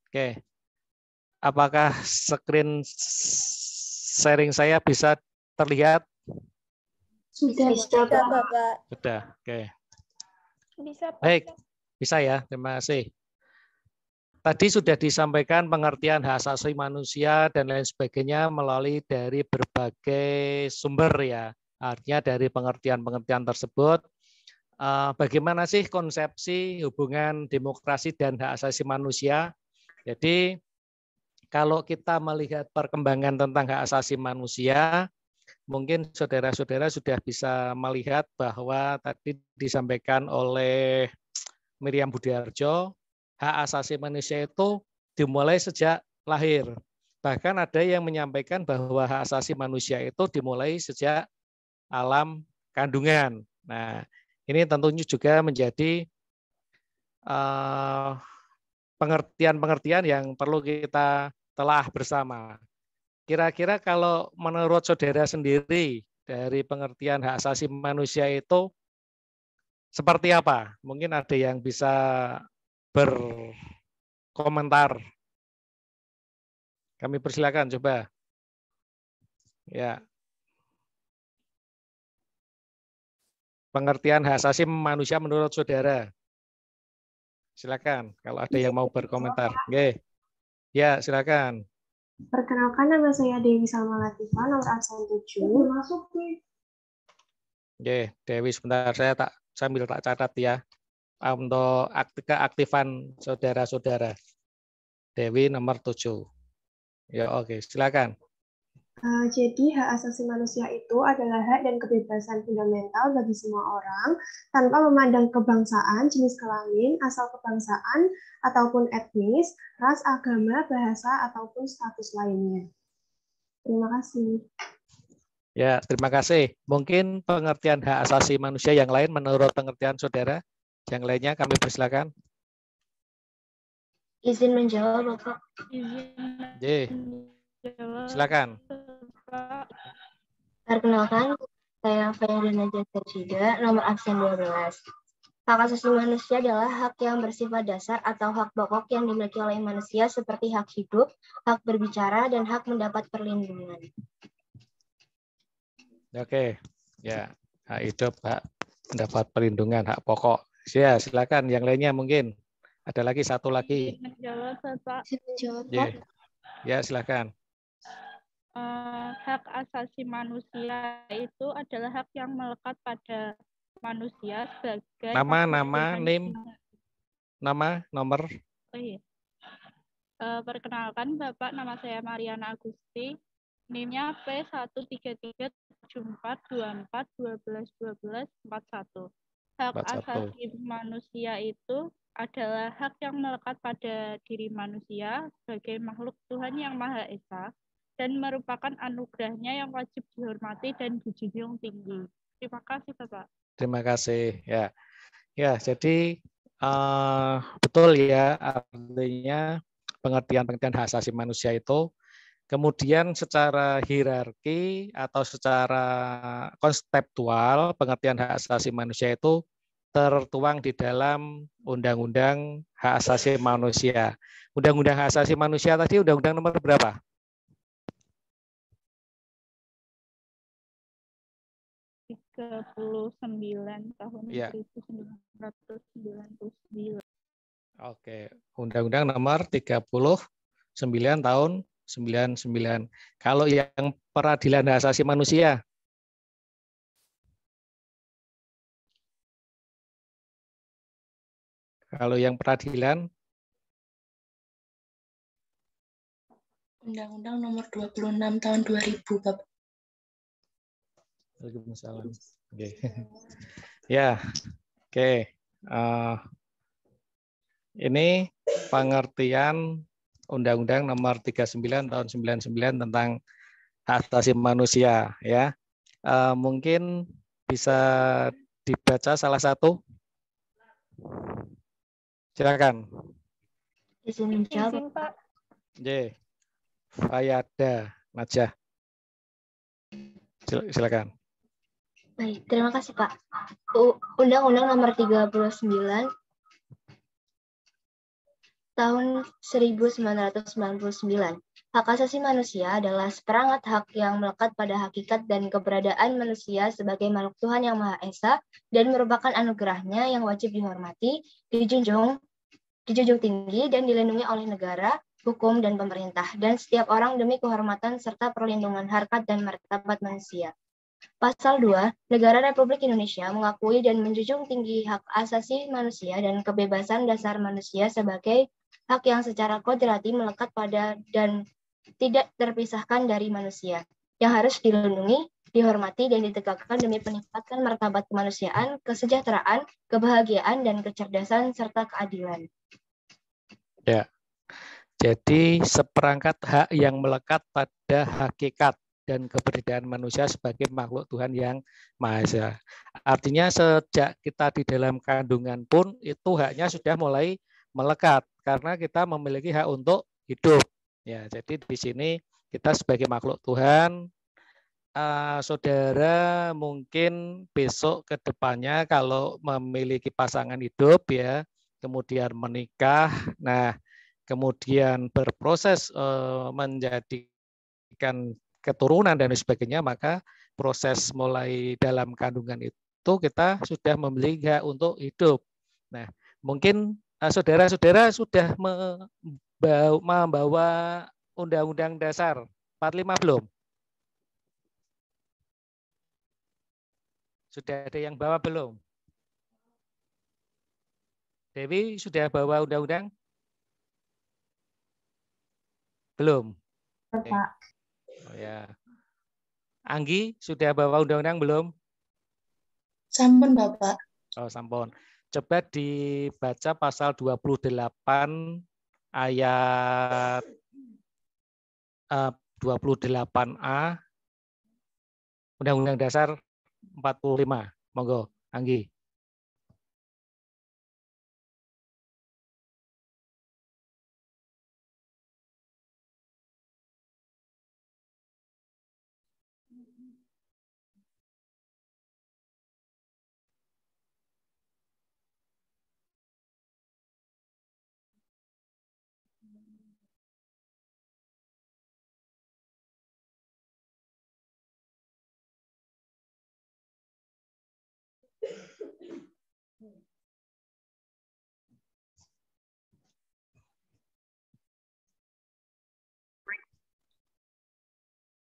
Oke. Apakah screen sharing saya bisa terlihat? Sudah, Bapak. Sudah, oke. Bisa, Pak. Baik, bisa ya, terima kasih. Tadi sudah disampaikan pengertian hak asasi manusia dan lain sebagainya melalui dari berbagai sumber ya. Artinya dari pengertian-pengertian tersebut, bagaimana sih konsepsi hubungan demokrasi dan hak asasi manusia? Jadi kalau kita melihat perkembangan tentang hak asasi manusia, mungkin saudara-saudara sudah bisa melihat bahwa tadi disampaikan oleh Miriam Budiarjo, hak asasi manusia itu dimulai sejak lahir. Bahkan ada yang menyampaikan bahwa hak asasi manusia itu dimulai sejak alam kandungan. Nah, ini tentunya juga menjadi pengertian-pengertian yang perlu kita telah bersama. Kira-kira kalau menurut saudara sendiri dari pengertian hak asasi manusia itu seperti apa? Mungkin ada yang bisa berkomentar. Kami persilakan coba. Ya. Pengertian hak asasi manusia menurut saudara. Silakan kalau ada yang mau berkomentar. Oke. Ya, silakan. Perkenalkan, nama saya Dewi Salma Latifah, nomor absen 7. Oke, Dewi sebentar saya sambil tak catat ya. Untuk keaktifan saudara-saudara. Dewi nomor 7. Ya, oke, silakan. Jadi hak asasi manusia itu adalah hak dan kebebasan fundamental bagi semua orang tanpa memandang kebangsaan, jenis kelamin, asal kebangsaan, ataupun etnis, ras, agama, bahasa, ataupun status lainnya. Terima kasih. Ya, terima kasih. Mungkin pengertian hak asasi manusia yang lain menurut pengertian saudara? Yang lainnya kami persilakan. Izin menjawab, Bapak. Silakan. Perkenalkan, saya Fayadina Jasida, nomor absen 12. Hak asasi manusia adalah hak yang bersifat dasar atau hak pokok yang dimiliki oleh manusia seperti hak hidup, hak berbicara, dan hak mendapat perlindungan. Oke, ya, hak hidup, hak mendapat perlindungan, hak pokok. Ya, silakan. Yang lainnya mungkin ada lagi satu lagi. Menjawab, Bapak. Ya, silakan. Hak asasi manusia itu adalah hak yang melekat pada manusia sebagai nama, nomor. Oh, iya. Perkenalkan Bapak, nama saya Mariana Agusti. NIM-nya P1337424121241. Hak asasi manusia itu adalah hak yang melekat pada diri manusia sebagai makhluk Tuhan yang Maha Esa dan merupakan anugerahnya yang wajib dihormati dan dijunjung tinggi. Terima kasih, Bapak. Terima kasih. Ya, ya. Jadi betul ya, artinya pengertian hak asasi manusia itu kemudian secara hierarki atau secara konseptual pengertian hak asasi manusia itu tertuang di dalam Undang-Undang Hak Asasi Manusia. Undang-Undang Hak Asasi Manusia tadi Undang-Undang nomor berapa? 39 tahun ya. 1999. Oke, Undang-Undang nomor 39 tahun 99. Kalau yang peradilan hak asasi manusia? Kalau yang peradilan? Undang-Undang nomor 26 tahun 2000, Bapak. Waalaikumsalam. Oke. Ya, oke. Ini pengertian Undang-Undang nomor 39 tahun 99 tentang hak asasi manusia, ya. Mungkin bisa dibaca salah satu. Silakan. Izin menjawab, Pak. J. Fayada Najah. Silakan. Baik, terima kasih, Pak. Undang-Undang nomor 39 tahun 1999. Hak asasi manusia adalah seperangkat hak yang melekat pada hakikat dan keberadaan manusia sebagai makhluk Tuhan yang Maha Esa dan merupakan anugerahnya yang wajib dihormati, dijunjung tinggi dan dilindungi oleh negara, hukum, dan pemerintah, dan setiap orang demi kehormatan serta perlindungan harkat dan martabat manusia. Pasal 2, Negara Republik Indonesia mengakui dan menjunjung tinggi hak asasi manusia dan kebebasan dasar manusia sebagai hak yang secara kodrati melekat pada dan tidak terpisahkan dari manusia, yang harus dilindungi, dihormati, dan ditegakkan demi meningkatkan martabat kemanusiaan, kesejahteraan, kebahagiaan, dan kecerdasan, serta keadilan. Ya, jadi seperangkat hak yang melekat pada hakikat dan keberadaan manusia sebagai makhluk Tuhan yang Maha Esa. Artinya sejak kita di dalam kandungan pun itu haknya sudah mulai melekat karena kita memiliki hak untuk hidup. Ya, jadi di sini kita sebagai makhluk Tuhan, saudara mungkin besok ke depannya kalau memiliki pasangan hidup ya, kemudian menikah, nah kemudian berproses menjadikan keturunan dan sebagainya, maka proses mulai dalam kandungan itu kita sudah memiliki hak untuk hidup. Nah, mungkin saudara-saudara sudah membawa Undang-Undang Dasar 45 belum? Sudah ada yang bawa belum? Dewi sudah bawa undang-undang? Belum. Pak. Oh, ya. Anggi sudah bawa undang-undang belum? Sampun, Bapak. Oh, sampun. Coba dibaca pasal 28 ayat 28A Undang-Undang Dasar 45. Monggo, Anggi.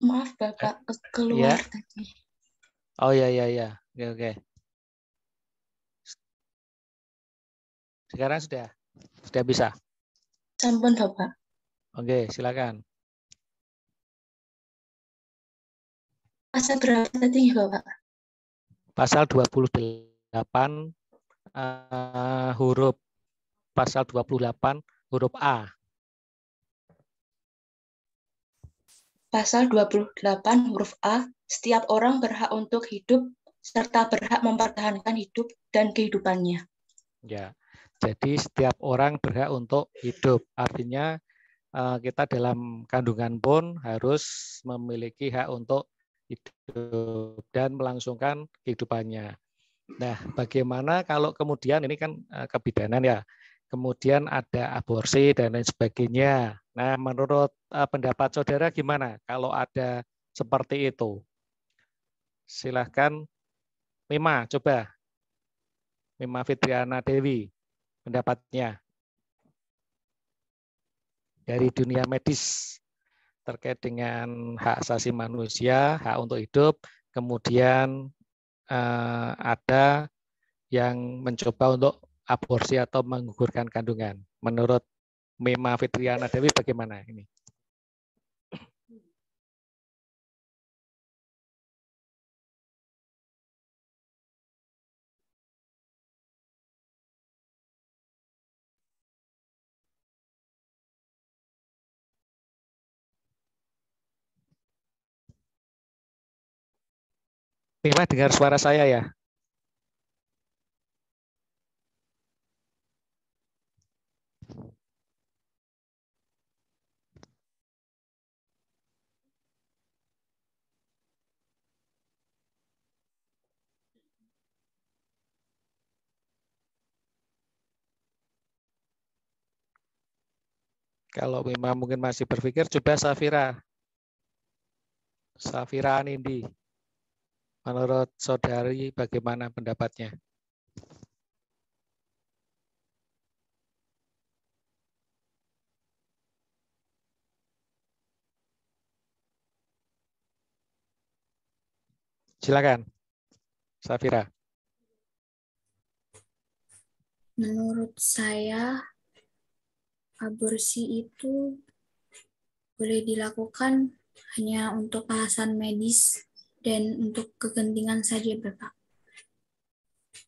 Maaf, Bapak, keluar Ya. tadi. Oh ya. Oke. Sekarang sudah bisa. Sampun, Bapak. Oke, silakan. Pasal berapa tadi, Bapak? Pasal 28 huruf pasal 28 huruf A. Pasal 28 huruf A, setiap orang berhak untuk hidup serta berhak mempertahankan hidup dan kehidupannya. Ya. Jadi setiap orang berhak untuk hidup. Artinya kita dalam kandungan pun harus memiliki hak untuk hidup dan melangsungkan kehidupannya. Nah, bagaimana kalau kemudian ini kan kebidanan ya, kemudian ada aborsi dan lain sebagainya. Nah, menurut pendapat saudara gimana kalau ada seperti itu? Silahkan Mima, coba. Mima Fitriana Dewi, pendapatnya dari dunia medis terkait dengan hak asasi manusia, hak untuk hidup, kemudian ada yang mencoba untuk aborsi atau menggugurkan kandungan. Menurut Mima Fitriana Dewi bagaimana ini? Mima dengar suara saya ya? Kalau memang mungkin masih berpikir, coba Safira Nindi. Menurut saudari bagaimana pendapatnya? Silakan, Safira. Menurut saya, aborsi itu boleh dilakukan hanya untuk alasan medis dan untuk kepentingan saja, Bapak.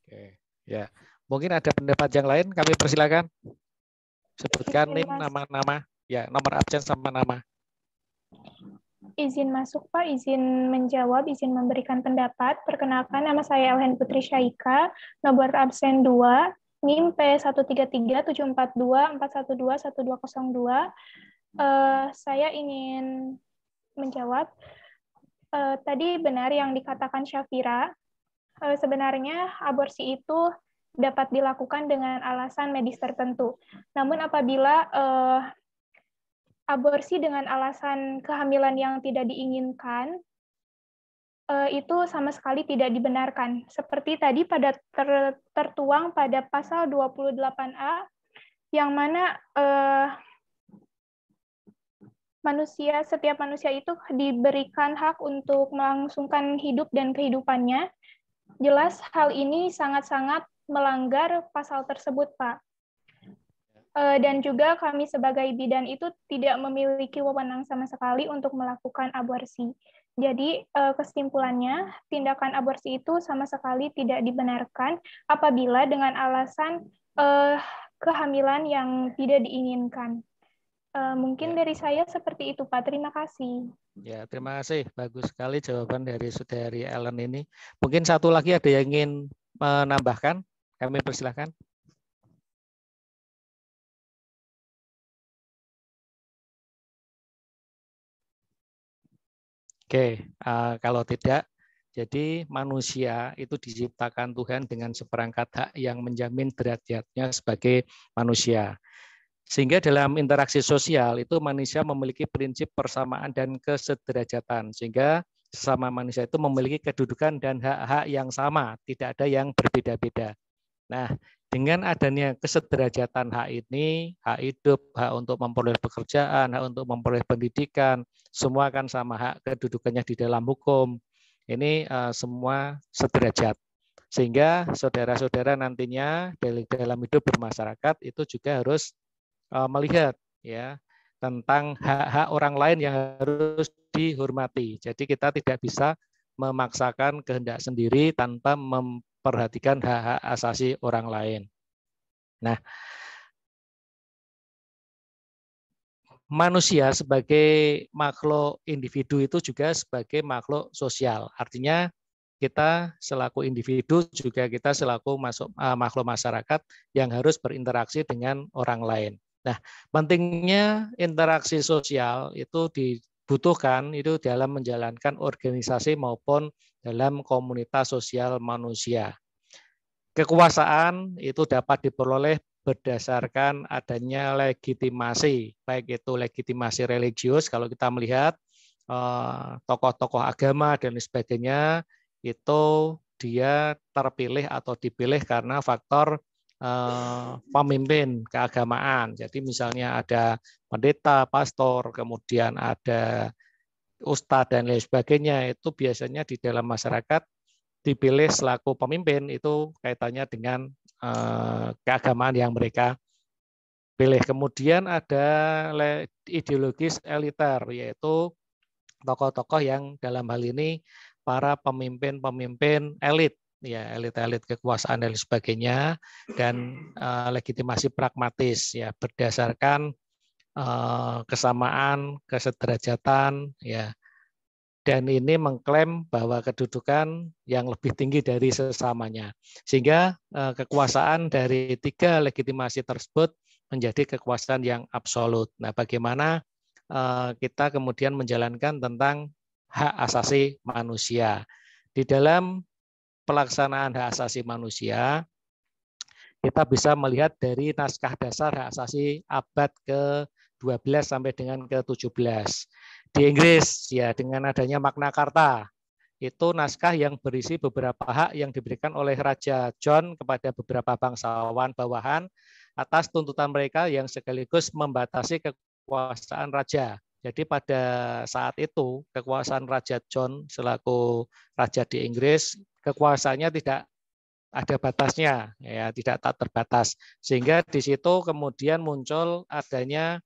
Oke, ya. Mungkin ada pendapat yang lain, kami persilakan. Sebutkan NIM, nama-nama, ya, nomor absen sama nama. Izin masuk, Pak. Izin menjawab, izin memberikan pendapat. Perkenalkan, nama saya Elhen Putri Syaika, nomor absen 2, NIM P13374241211202. Saya ingin menjawab. Tadi benar yang dikatakan Syafira. Sebenarnya aborsi itu dapat dilakukan dengan alasan medis tertentu. Namun apabila aborsi dengan alasan kehamilan yang tidak diinginkan, itu sama sekali tidak dibenarkan. Seperti tadi pada tertuang pada pasal 28A, yang mana setiap manusia itu diberikan hak untuk melangsungkan hidup dan kehidupannya. Jelas hal ini sangat-sangat melanggar pasal tersebut, Pak. Dan juga kami sebagai bidan itu tidak memiliki wewenang sama sekali untuk melakukan aborsi. Jadi kesimpulannya, tindakan aborsi itu sama sekali tidak dibenarkan apabila dengan alasan kehamilan yang tidak diinginkan. Mungkin dari saya seperti itu, Pak. Terima kasih. Ya, terima kasih. Bagus sekali jawaban dari Saudari Ellen ini. Mungkin satu lagi ada yang ingin menambahkan? Kami persilahkan. Oke, kalau tidak, jadi manusia itu diciptakan Tuhan dengan seperangkat hak yang menjamin derajatnya sebagai manusia. Sehingga dalam interaksi sosial itu manusia memiliki prinsip persamaan dan kesederajatan. Sehingga sesama manusia itu memiliki kedudukan dan hak-hak yang sama, tidak ada yang berbeda-beda. Nah, dengan adanya kesederajatan hak ini, hak hidup, hak untuk memperoleh pekerjaan, hak untuk memperoleh pendidikan, semua kan sama hak kedudukannya di dalam hukum. Ini semua sederajat. Sehingga saudara-saudara nantinya dalam hidup bermasyarakat itu juga harus melihat ya tentang hak-hak orang lain yang harus dihormati. Jadi kita tidak bisa memaksakan kehendak sendiri tanpa memperhatikan hak-hak asasi orang lain. Nah, manusia sebagai makhluk individu itu juga sebagai makhluk sosial. Artinya kita selaku individu juga kita selaku makhluk masyarakat yang harus berinteraksi dengan orang lain. Nah, pentingnya interaksi sosial itu dibutuhkan itu dalam menjalankan organisasi maupun dalam komunitas sosial manusia. Kekuasaan itu dapat diperoleh berdasarkan adanya legitimasi, baik itu legitimasi religius, kalau kita melihat tokoh-tokoh agama dan sebagainya, itu dia terpilih atau dipilih karena faktor pemimpin keagamaan. Jadi misalnya ada pendeta, pastor, kemudian ada ustadz dan lain sebagainya, itu biasanya di dalam masyarakat dipilih selaku pemimpin itu kaitannya dengan keagamaan yang mereka pilih. Kemudian ada ideologis eliter, yaitu tokoh-tokoh yang dalam hal ini para pemimpin-pemimpin elit, ya elit-elit kekuasaan dan sebagainya, dan legitimasi pragmatis, ya berdasarkan kesamaan, kesederajatan, ya. Dan ini mengklaim bahwa kedudukan yang lebih tinggi dari sesamanya. Sehingga kekuasaan dari tiga legitimasi tersebut menjadi kekuasaan yang absolut. Nah, bagaimana kita kemudian menjalankan tentang hak asasi manusia. Di dalam pelaksanaan hak asasi manusia, kita bisa melihat dari naskah dasar hak asasi abad ke-12 sampai dengan ke-17. Di Inggris ya dengan adanya Magna Carta itu naskah yang berisi beberapa hak yang diberikan oleh Raja John kepada beberapa bangsawan bawahan atas tuntutan mereka yang sekaligus membatasi kekuasaan raja. Jadi pada saat itu kekuasaan Raja John selaku raja di Inggris kekuasaannya tidak ada batasnya, ya tidak tak terbatas. Sehingga di situ kemudian muncul adanya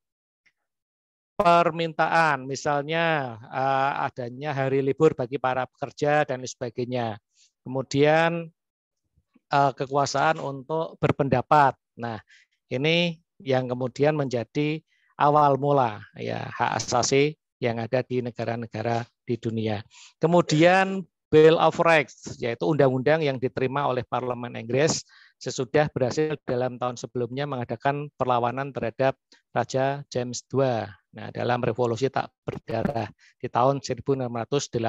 permintaan, misalnya adanya hari libur bagi para pekerja dan sebagainya. Kemudian kekuasaan untuk berpendapat. Nah, ini yang kemudian menjadi awal mula ya hak asasi yang ada di negara-negara di dunia. Kemudian Bill of Rights, yaitu undang-undang yang diterima oleh Parlemen Inggris sesudah berhasil dalam tahun sebelumnya mengadakan perlawanan terhadap Raja James II. Nah, dalam revolusi tak berdarah di tahun 1688.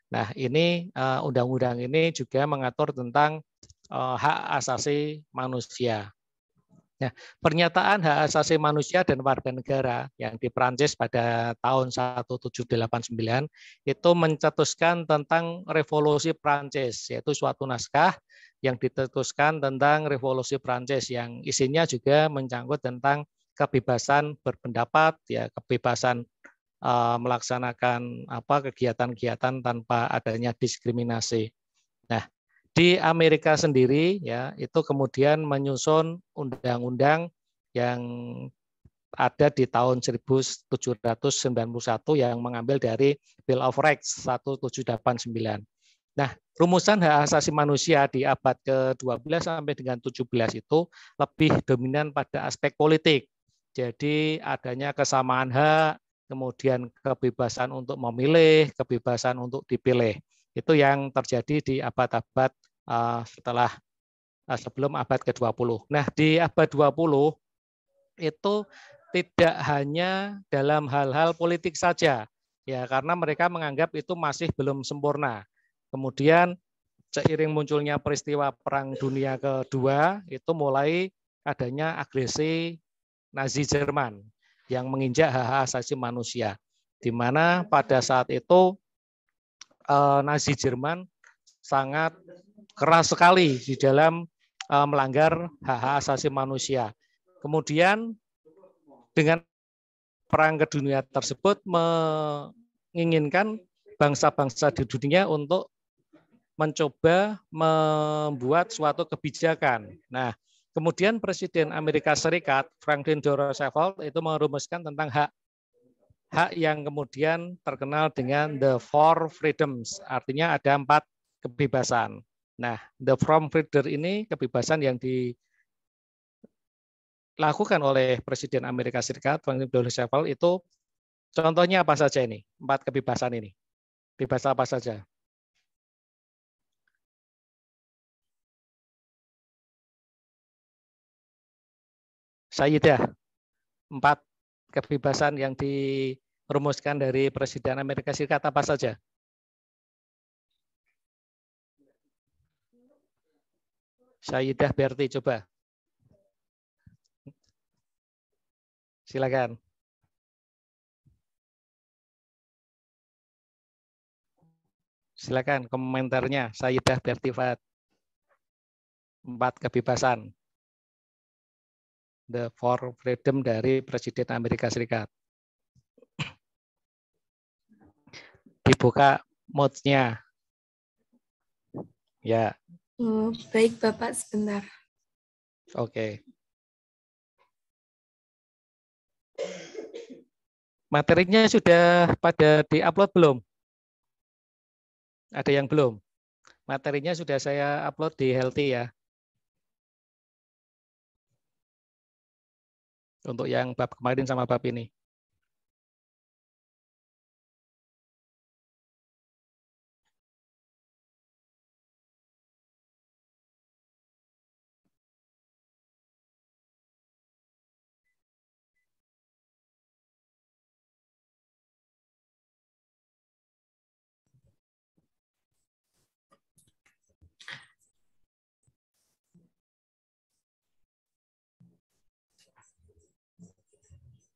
Nah, ini undang-undang ini juga mengatur tentang hak asasi manusia. Nah, pernyataan hak asasi manusia dan warga negara yang di Prancis pada tahun 1789 itu mencetuskan tentang revolusi Prancis, yaitu suatu naskah yang ditetuskan tentang revolusi Prancis yang isinya juga menyangkut tentang kebebasan berpendapat, ya kebebasan melaksanakan kegiatan-kegiatan tanpa adanya diskriminasi. Nah, di Amerika sendiri ya itu kemudian menyusun undang-undang yang ada di tahun 1791 yang mengambil dari Bill of Rights 1789. Nah, rumusan hak asasi manusia di abad ke-12 sampai dengan 17 itu lebih dominan pada aspek politik. Jadi adanya kesamaan hak, kemudian kebebasan untuk memilih, kebebasan untuk dipilih. Itu yang terjadi di abad-abad sebelum abad ke-20. Nah, di abad 20 itu tidak hanya dalam hal-hal politik saja, ya karena mereka menganggap itu masih belum sempurna. Kemudian seiring munculnya peristiwa Perang Dunia Kedua, itu mulai adanya agresi Nazi Jerman yang menginjak hak asasi manusia, di mana pada saat itu Nazi Jerman sangat keras sekali di dalam melanggar hak asasi manusia. Kemudian dengan perang dunia tersebut menginginkan bangsa-bangsa di dunia untuk mencoba membuat suatu kebijakan. Nah, kemudian Presiden Amerika Serikat Franklin D. Roosevelt itu merumuskan tentang hak yang kemudian terkenal dengan the four freedoms, artinya ada 4 kebebasan. Nah, the four freedoms ini kebebasan yang dilakukan oleh Presiden Amerika Serikat Franklin D. Roosevelt itu contohnya apa saja ini? 4 kebebasan ini. Bebas apa saja? Sayyidah, 4 kebebasan yang dirumuskan dari Presiden Amerika Serikat apa saja? Sayyidah Berti, coba. Silakan. Silakan komentarnya, Sayyidah Berti Fat. 4 kebebasan. The four freedom dari Presiden Amerika Serikat. Dibuka mode-nya. Ya. Baik, Bapak, sebentar. Oke. Materinya sudah pada di-upload belum? Ada yang belum? Materinya sudah saya upload di Healthy ya. Untuk yang bab kemarin sama bab ini.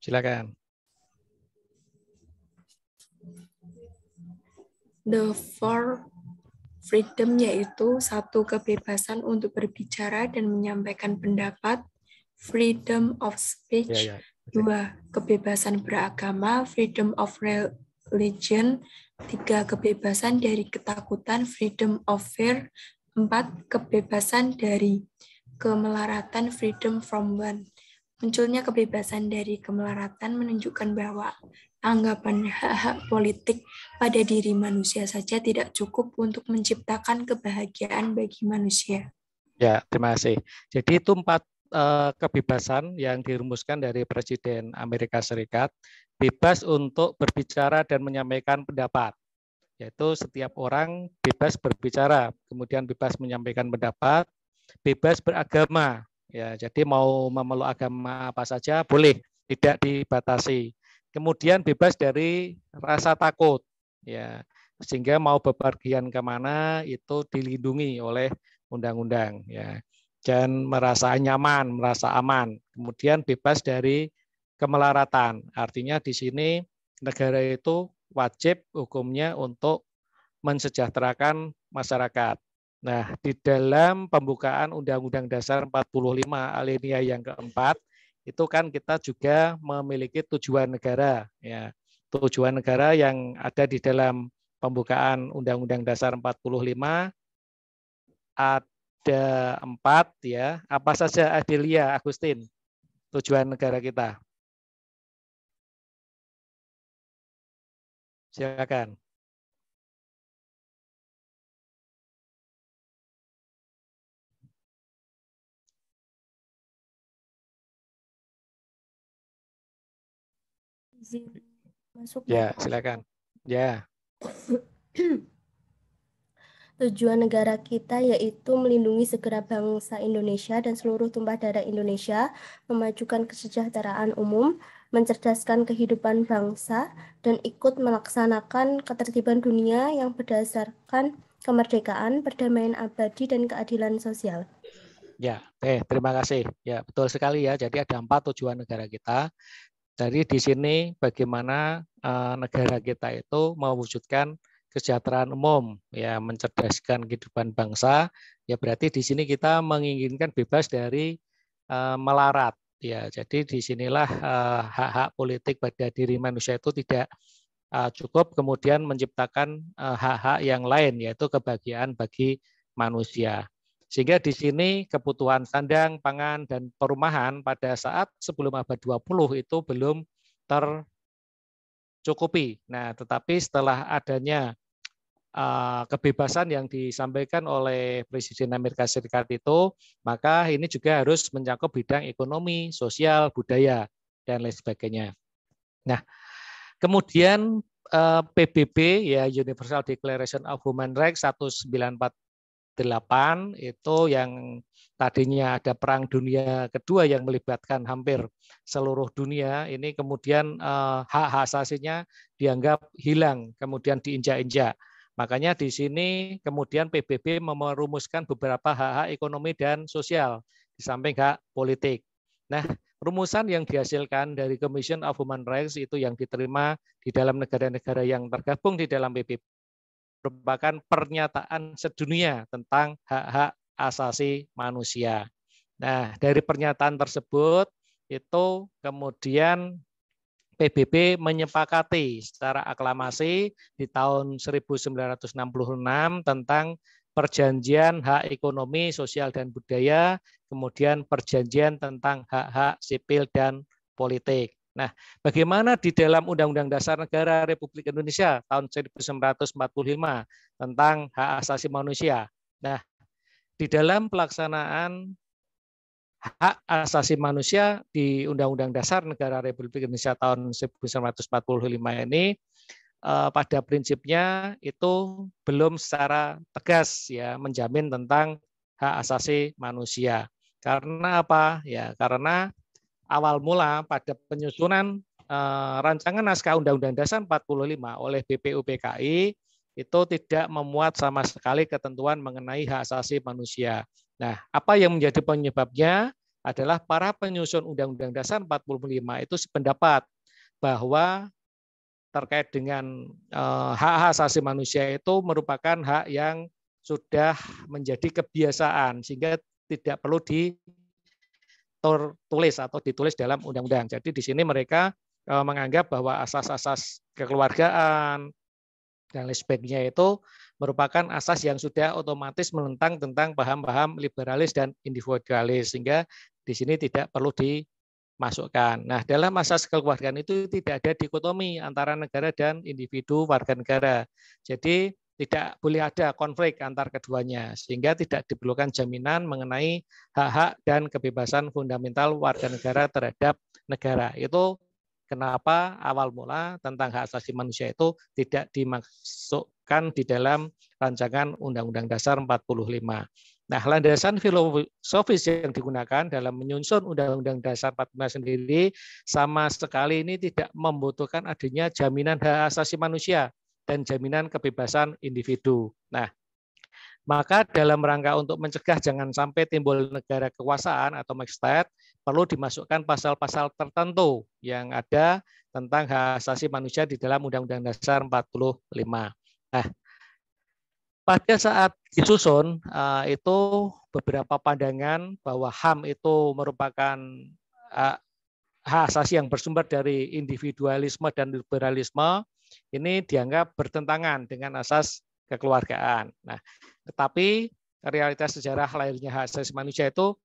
Silakan. The four freedom yaitu 1. Kebebasan untuk berbicara dan menyampaikan pendapat, freedom of speech. 2. Kebebasan beragama, freedom of religion. 3. Kebebasan dari ketakutan, freedom of fear. 4. Kebebasan dari kemelaratan, freedom from want. Munculnya kebebasan dari kemelaratan menunjukkan bahwa anggapan hak-hak politik pada diri manusia saja tidak cukup untuk menciptakan kebahagiaan bagi manusia. Ya, terima kasih. Jadi itu 4 kebebasan yang dirumuskan dari Presiden Amerika Serikat, bebas untuk berbicara dan menyampaikan pendapat. Yaitu setiap orang bebas berbicara, kemudian bebas menyampaikan pendapat, bebas beragama. Ya, jadi mau memeluk agama apa saja boleh, tidak dibatasi. Kemudian bebas dari rasa takut, ya, sehingga mau bepergian kemana itu dilindungi oleh undang-undang, ya, dan merasa nyaman, merasa aman. Kemudian bebas dari kemelaratan, artinya di sini negara itu wajib hukumnya untuk mensejahterakan masyarakat. Nah, di dalam pembukaan Undang-Undang Dasar 45 alinea yang keempat, itu kan kita juga memiliki tujuan negara. Ya. Tujuan negara yang ada di dalam pembukaan Undang-Undang Dasar 45 ada 4 ya. Apa saja Adelia, Agustin, tujuan negara kita? Silakan. Masuk ya, silakan. Ya. Tujuan negara kita yaitu melindungi segenap bangsa Indonesia dan seluruh tumpah darah Indonesia, memajukan kesejahteraan umum, mencerdaskan kehidupan bangsa, dan ikut melaksanakan ketertiban dunia yang berdasarkan kemerdekaan, perdamaian abadi, dan keadilan sosial. Ya, terima kasih. Ya, betul sekali ya. Jadi ada 4 tujuan negara kita. Dari di sini bagaimana negara kita itu mewujudkan kesejahteraan umum, ya, mencerdaskan kehidupan bangsa. Ya, berarti di sini kita menginginkan bebas dari melarat. Ya, jadi disinilah hak-hak politik pada diri manusia itu tidak cukup, kemudian menciptakan hak-hak yang lain, yaitu kebahagiaan bagi manusia. Sehingga di sini kebutuhan sandang, pangan, dan perumahan pada saat sebelum abad 20 itu belum tercukupi. Nah, tetapi setelah adanya kebebasan yang disampaikan oleh Presiden Amerika Serikat itu, maka ini juga harus mencakup bidang ekonomi, sosial, budaya, dan lain sebagainya. Nah, kemudian PBB, ya, Universal Declaration of Human Rights 1948 itu yang tadinya ada Perang Dunia Kedua yang melibatkan hampir seluruh dunia, ini kemudian hak asasinya dianggap hilang, kemudian diinjak-injak. Makanya di sini kemudian PBB merumuskan beberapa hak-hak ekonomi dan sosial di samping hak politik. Nah, rumusan yang dihasilkan dari Commission of Human Rights itu yang diterima di dalam negara-negara yang tergabung di dalam PBB merupakan pernyataan sedunia tentang hak-hak asasi manusia. Nah, dari pernyataan tersebut itu kemudian PBB menyepakati secara aklamasi di tahun 1966 tentang perjanjian hak ekonomi, sosial, dan budaya, kemudian perjanjian tentang hak-hak sipil dan politik. Nah, bagaimana di dalam Undang-Undang Dasar Negara Republik Indonesia tahun 1945 tentang hak asasi manusia? Nah, di dalam pelaksanaan hak asasi manusia di Undang-Undang Dasar Negara Republik Indonesia tahun 1945 ini pada prinsipnya itu belum secara tegas ya menjamin tentang hak asasi manusia. Karena apa? Ya, karena awal mula pada penyusunan rancangan naskah Undang-Undang Dasar 45 oleh BPUPKI itu tidak memuat sama sekali ketentuan mengenai hak asasi manusia. Nah, apa yang menjadi penyebabnya? adalah para penyusun Undang-Undang Dasar 45 itu sependapat bahwa terkait dengan hak asasi manusia itu merupakan hak yang sudah menjadi kebiasaan sehingga tidak perlu ditulis atau ditulis dalam undang-undang. Jadi di sini mereka menganggap bahwa asas-asas kekeluargaan dan lain sebagainya itu merupakan asas yang sudah otomatis menentang tentang paham-paham liberalis dan individualis, sehingga di sini tidak perlu dimasukkan. Nah, dalam asas kekeluargaan itu tidak ada dikotomi antara negara dan individu warga negara. Jadi tidak boleh ada konflik antar keduanya, sehingga tidak diperlukan jaminan mengenai hak-hak dan kebebasan fundamental warga negara terhadap negara. Itu kenapa awal mula tentang hak asasi manusia itu tidak dimasukkan di dalam rancangan Undang-Undang Dasar 45. Nah, landasan filosofis yang digunakan dalam menyusun Undang-Undang Dasar 45 sendiri sama sekali ini tidak membutuhkan adanya jaminan hak asasi manusia dan jaminan kebebasan individu. Nah, maka dalam rangka untuk mencegah jangan sampai timbul negara kekuasaan atau mixed state, perlu dimasukkan pasal-pasal tertentu yang ada tentang hak asasi manusia di dalam Undang-Undang Dasar 45. Nah, pada saat disusun itu beberapa pandangan bahwa HAM itu merupakan hak asasi yang bersumber dari individualisme dan liberalisme, ini dianggap bertentangan dengan asas kekeluargaan. Nah, tetapi realitas sejarah lahirnya hak asasi manusia itu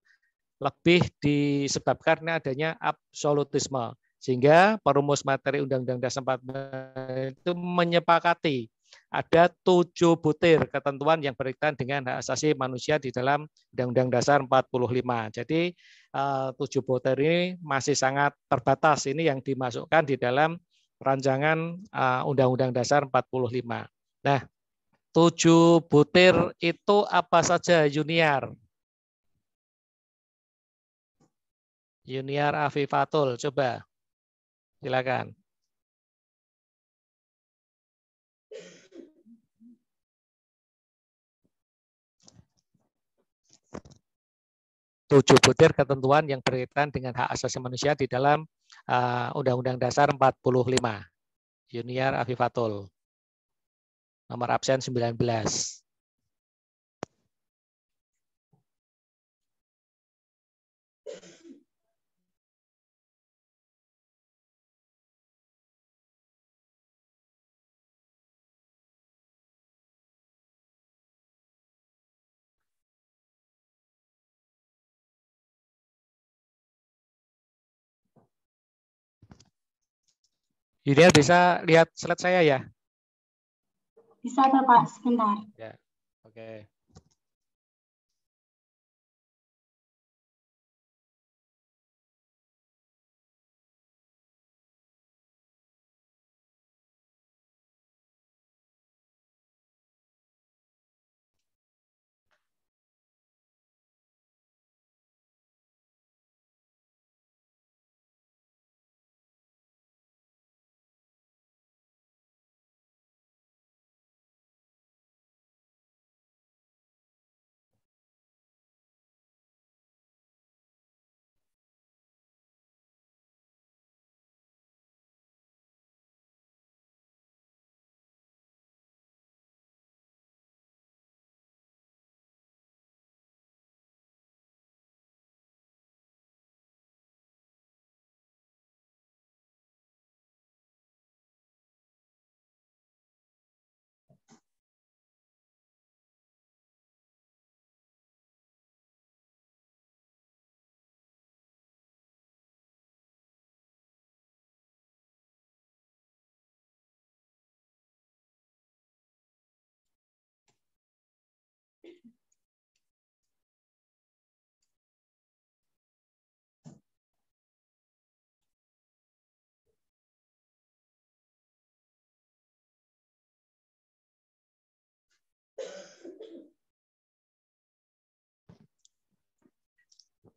lebih disebabkan karena adanya absolutisme, sehingga perumus materi Undang-Undang Dasar 45 itu menyepakati ada 7 butir ketentuan yang berkaitan dengan hak asasi manusia di dalam Undang-Undang Dasar 45. Jadi 7 butir ini masih sangat terbatas, ini yang dimasukkan di dalam rancangan Undang-Undang Dasar 45. Nah, 7 butir itu apa saja, Yuniar? Yuniar Afifatul, coba. Silakan. Tujuh butir ketentuan yang berkaitan dengan hak asasi manusia di dalam Undang-Undang Dasar 45. Yuniar Afifatul. Nomor absen 19. Yuniar bisa lihat slide saya ya? Bisa Bapak, sebentar. Ya, oke.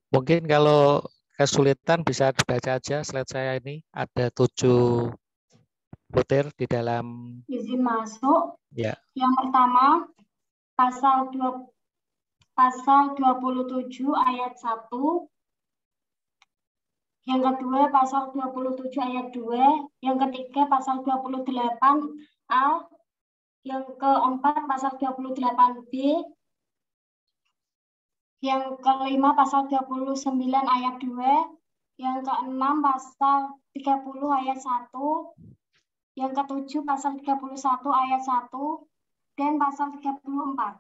Mungkin kalau kesulitan bisa dibaca aja slide saya ini. Ada 7 butir di dalam. Izin masuk. Ya. Yang pertama, pasal 27 ayat 1 Yang kedua pasal 27 ayat 2, yang ketiga pasal 28A, yang keempat pasal 28B, yang kelima pasal 29 ayat 2, yang keenam pasal 30 ayat 1, yang ketujuh pasal 31 ayat 1, dan pasal 34.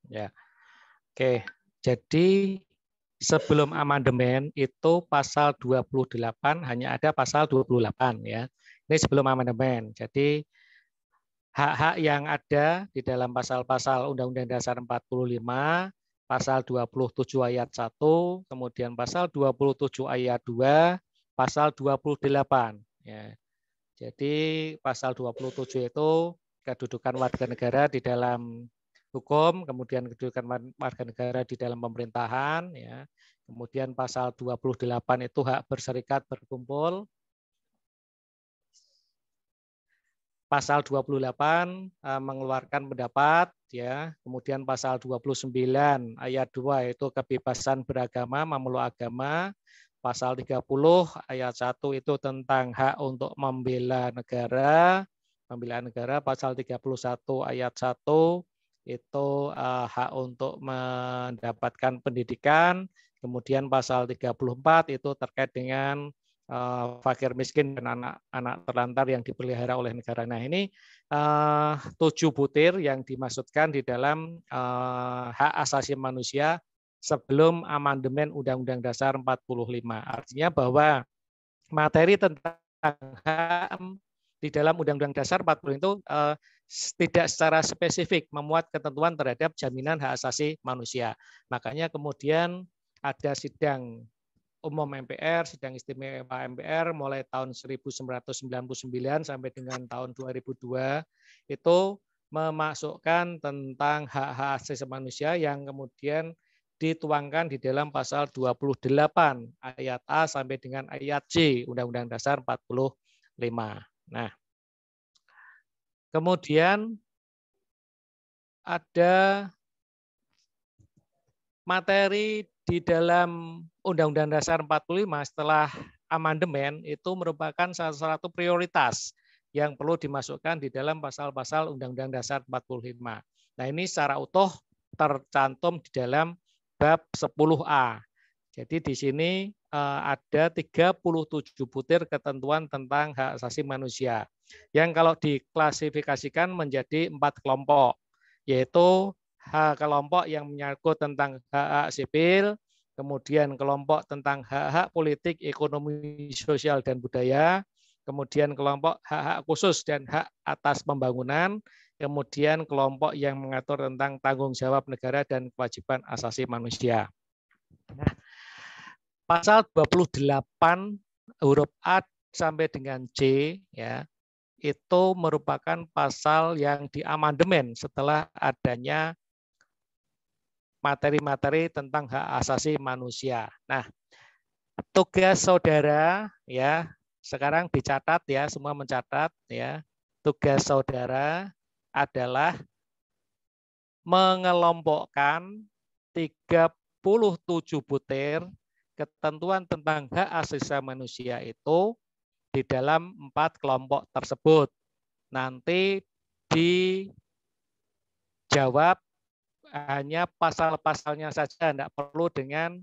Ya. Oke. Jadi sebelum amandemen itu pasal 28 hanya ada pasal 28 ya. Ini sebelum amandemen. Jadi hak-hak yang ada di dalam pasal-pasal Undang-Undang Dasar 45, pasal 27 ayat 1, kemudian pasal 27 ayat 2, pasal 28 ya. Jadi pasal 27 itu kedudukan warga negara di dalam hukum, kemudian kedudukan warga negara di dalam pemerintahan ya. Kemudian pasal 28 itu hak berserikat berkumpul. Pasal 28 mengeluarkan pendapat ya. Kemudian pasal 29 ayat 2 itu kebebasan beragama, memeluk agama. Pasal 30 ayat 1 itu tentang hak untuk membela negara, pembelaan negara. Pasal 31 ayat 1 itu hak untuk mendapatkan pendidikan. Kemudian pasal 34 itu terkait dengan fakir miskin dan anak-anak terlantar yang dipelihara oleh negara. Nah ini 7 butir yang dimaksudkan di dalam hak asasi manusia sebelum amandemen Undang-Undang Dasar 45. Artinya bahwa materi tentang HAM di dalam Undang-Undang Dasar 45 itu tidak secara spesifik memuat ketentuan terhadap jaminan hak asasi manusia. Makanya kemudian ada sidang umum MPR, sidang istimewa MPR mulai tahun 1999 sampai dengan tahun 2002 itu memasukkan tentang hak-hak asasi manusia yang kemudian dituangkan di dalam pasal 28 ayat A sampai dengan ayat C Undang-Undang Dasar 45. Nah, kemudian ada materi di dalam Undang-Undang Dasar 45 setelah amandemen itu merupakan salah satu prioritas yang perlu dimasukkan di dalam pasal-pasal Undang-Undang Dasar 45. Nah, ini secara utuh tercantum di dalam bab 10A. Jadi di sini ada 37 butir ketentuan tentang hak asasi manusia yang kalau diklasifikasikan menjadi 4 kelompok, yaitu kelompok yang menyangkut tentang hak-hak sipil, kemudian kelompok tentang hak-hak politik, ekonomi, sosial, dan budaya, kemudian kelompok hak-hak khusus dan hak atas pembangunan, kemudian kelompok yang mengatur tentang tanggung jawab negara dan kewajiban asasi manusia. Nah, pasal 28 huruf A sampai dengan C ya, itu merupakan pasal yang diamandemen setelah adanya materi-materi tentang hak asasi manusia. Nah, tugas saudara ya, sekarang dicatat ya, semua mencatat ya. Tugas saudara adalah mengelompokkan 37 butir ketentuan tentang hak asasi manusia itu di dalam 4 kelompok tersebut. Nanti dijawab hanya pasal-pasalnya saja, tidak perlu dengan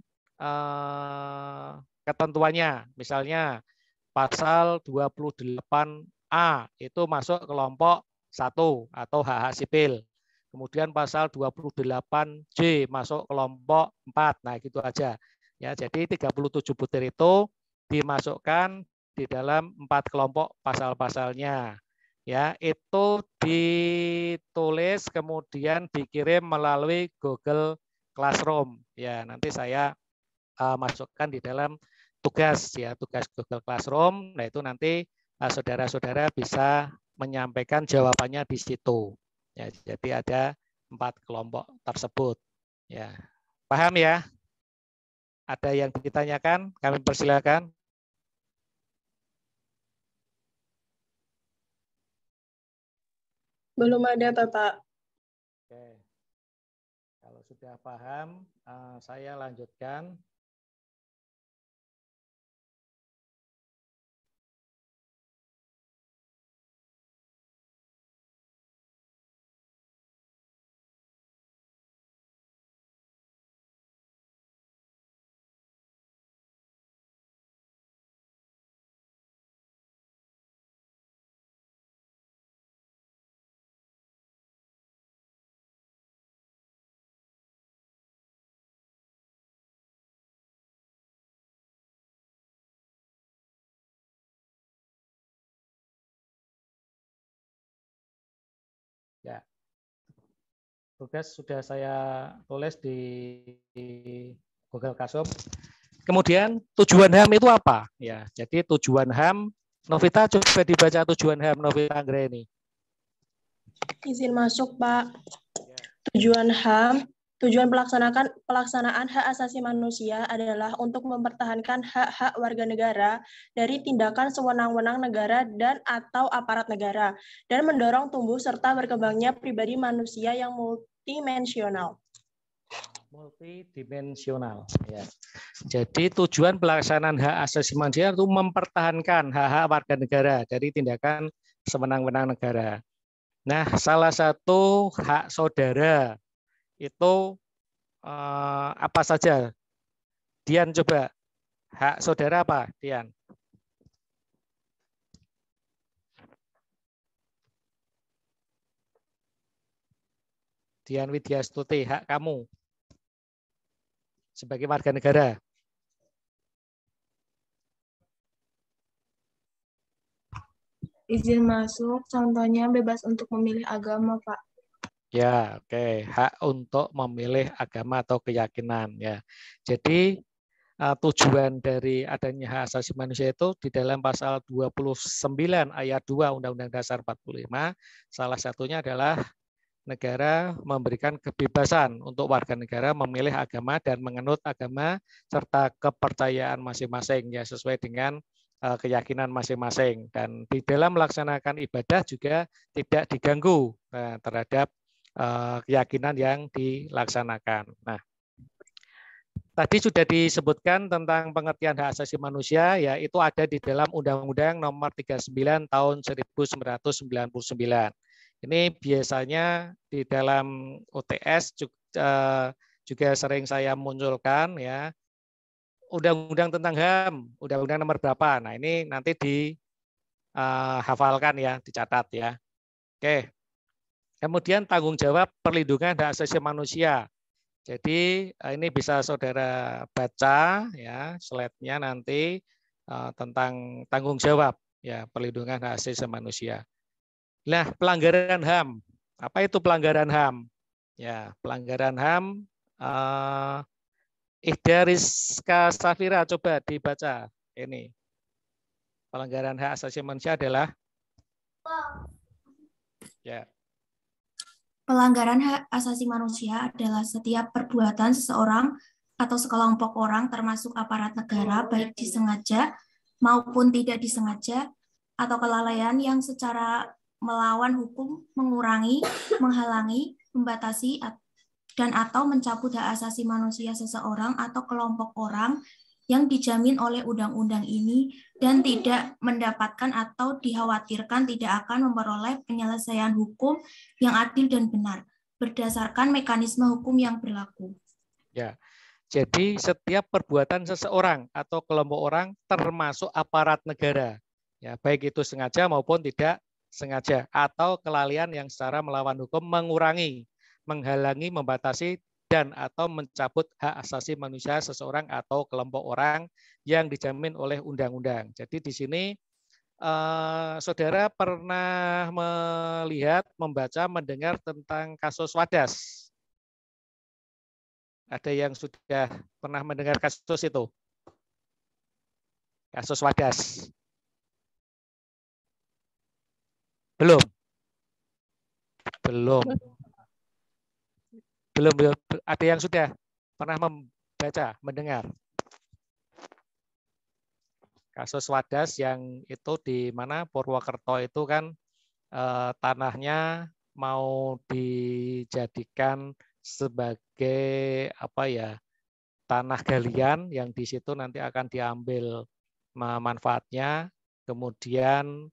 ketentuannya. Misalnya pasal 28A itu masuk kelompok 1 atau hak-hak sipil. Kemudian pasal 28J masuk kelompok 4. Nah, gitu aja. Ya, jadi 37 butir itu dimasukkan di dalam 4 kelompok pasal-pasalnya. Ya, itu ditulis kemudian dikirim melalui Google Classroom. Ya, nanti saya masukkan di dalam tugas ya, tugas Google Classroom. Nah, itu nanti saudara-saudara bisa menyampaikan jawabannya di situ. Ya, jadi ada 4 kelompok tersebut. Ya, paham ya? Ada yang ditanyakan? Kami persilakan. Belum ada, Bapak. Oke. Kalau sudah paham, saya lanjutkan. tugas sudah saya tulis di Google Classroom. Kemudian tujuan HAM itu apa? Ya, jadi tujuan HAM, Novita coba dibaca tujuan HAM Novita Anggraeni. Izin masuk, Pak. Tujuan HAM, tujuan pelaksanaan hak asasi manusia adalah untuk mempertahankan hak-hak warga negara dari tindakan sewenang-wenang negara dan atau aparat negara, dan mendorong tumbuh serta berkembangnya pribadi manusia yang multidimensional. Multidimensional. Ya. Jadi tujuan pelaksanaan hak asasi manusia itu mempertahankan hak-hak warga negara dari tindakan sewenang-wenang negara. Nah, salah satu hak saudara itu apa saja? Dian coba, hak saudara apa, Dian? Dian Widyastuti, hak kamu sebagai warga negara. Izin masuk, contohnya bebas untuk memilih agama, Pak. Ya, oke. Hak untuk memilih agama atau keyakinan. Ya. Jadi tujuan dari adanya hak asasi manusia itu di dalam pasal 29 ayat 2 Undang-Undang Dasar 45, salah satunya adalah negara memberikan kebebasan untuk warga negara memilih agama dan menganut agama serta kepercayaan masing-masing ya sesuai dengan keyakinan masing-masing, dan di dalam melaksanakan ibadah juga tidak diganggu terhadap keyakinan yang dilaksanakan. Nah, tadi sudah disebutkan tentang pengertian hak asasi manusia, ya itu ada di dalam Undang-Undang Nomor 39 Tahun 1999. Ini biasanya di dalam UTS juga sering saya munculkan ya. Undang-undang tentang HAM, undang-undang nomor berapa? Nah, ini nanti dihafalkan ya, dicatat ya. Oke. Kemudian tanggung jawab perlindungan hak asasi manusia. Jadi ini bisa saudara baca ya, slide-nya nanti tentang tanggung jawab ya perlindungan hak asasi manusia. Nah, pelanggaran HAM. Apa itu pelanggaran HAM? Ya, pelanggaran HAM Ida Rizka Safira, coba dibaca ini. Pelanggaran hak asasi manusia adalah ya. Pelanggaran hak asasi manusia adalah setiap perbuatan seseorang atau sekelompok orang termasuk aparat negara baik disengaja maupun tidak disengaja atau kelalaian yang secara melawan hukum, mengurangi, menghalangi, membatasi dan atau mencabut hak asasi manusia seseorang atau kelompok orang yang dijamin oleh undang-undang ini dan tidak mendapatkan atau dikhawatirkan tidak akan memperoleh penyelesaian hukum yang adil dan benar berdasarkan mekanisme hukum yang berlaku. Ya. Jadi setiap perbuatan seseorang atau kelompok orang termasuk aparat negara, ya baik itu sengaja maupun tidak sengaja atau kelalaian yang secara melawan hukum mengurangi, menghalangi, membatasi, dan atau mencabut hak asasi manusia seseorang atau kelompok orang yang dijamin oleh undang-undang. Jadi di sini saudara pernah melihat, membaca, mendengar tentang kasus Wadas. Ada yang sudah pernah mendengar kasus itu? Kasus Wadas. Belum? Belum. Belum. Ada yang sudah pernah membaca, mendengar? Kasus Wadas yang itu di mana Purwokerto itu kan tanahnya mau dijadikan sebagai apa ya, tanah galian yang di situ nanti akan diambil manfaatnya, kemudian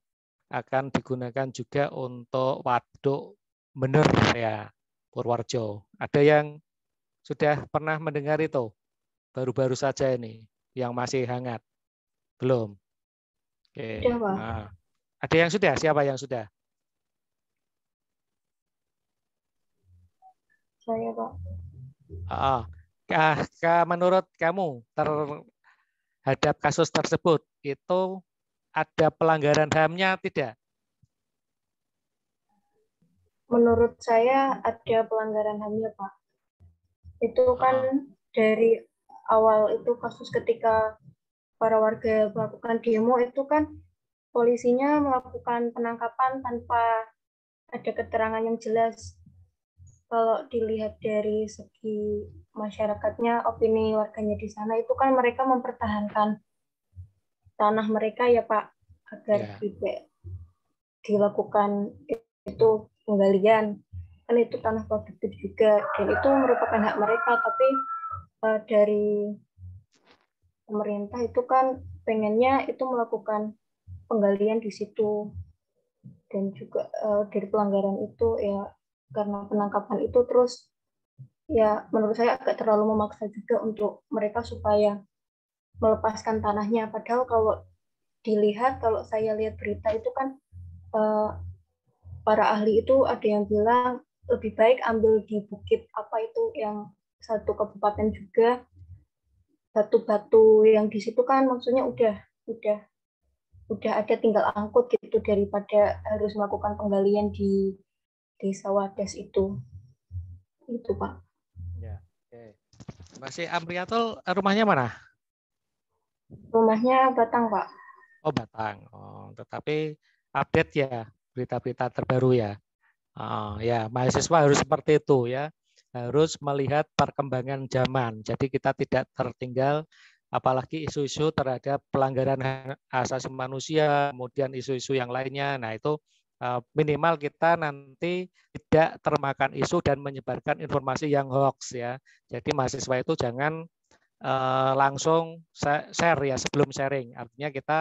akan digunakan juga untuk waduk bener ya Purworejo. Ada yang sudah pernah mendengar itu? Baru-baru saja ini yang masih hangat. Belum. Oke. Nah, ada yang sudah? Siapa yang sudah? Saya, Pak. Menurut kamu terhadap kasus tersebut itu ada pelanggaran HAM-nya tidak? menurut saya ada pelanggaran HAM-nya, Pak. Itu kan dari awal itu kasus ketika para warga melakukan demo itu kan polisinya melakukan penangkapan tanpa ada keterangan yang jelas. Kalau dilihat dari segi masyarakatnya, opini warganya di sana itu kan mereka mempertahankan tanah mereka ya Pak, agar tidak dilakukan itu penggalian. Kan itu tanah produktif juga, dan itu merupakan hak mereka, tapi dari pemerintah itu kan pengennya itu melakukan penggalian di situ. Dan juga dari pelanggaran itu ya karena penangkapan itu terus ya menurut saya agak terlalu memaksa juga untuk mereka supaya melepaskan tanahnya. Padahal kalau dilihat, kalau saya lihat berita itu kan para ahli itu ada yang bilang lebih baik ambil di bukit apa itu yang satu kabupaten juga, batu-batu yang di situ kan maksudnya udah ada tinggal angkut gitu daripada harus melakukan penggalian di Desa Wadas itu Pak. Ya, oke. Masih Amriatul rumahnya mana? Rumahnya Batang, Pak. Oh, Batang. Oh, tetapi update ya berita-berita terbaru ya. Ya, mahasiswa harus seperti itu ya. Harus melihat perkembangan zaman. Jadi kita tidak tertinggal, apalagi isu-isu terhadap pelanggaran hak asasi manusia, kemudian isu-isu yang lainnya. Nah, itu minimal kita nanti tidak termakan isu dan menyebarkan informasi yang hoax ya. Jadi mahasiswa itu jangan langsung share ya sebelum sharing. Artinya kita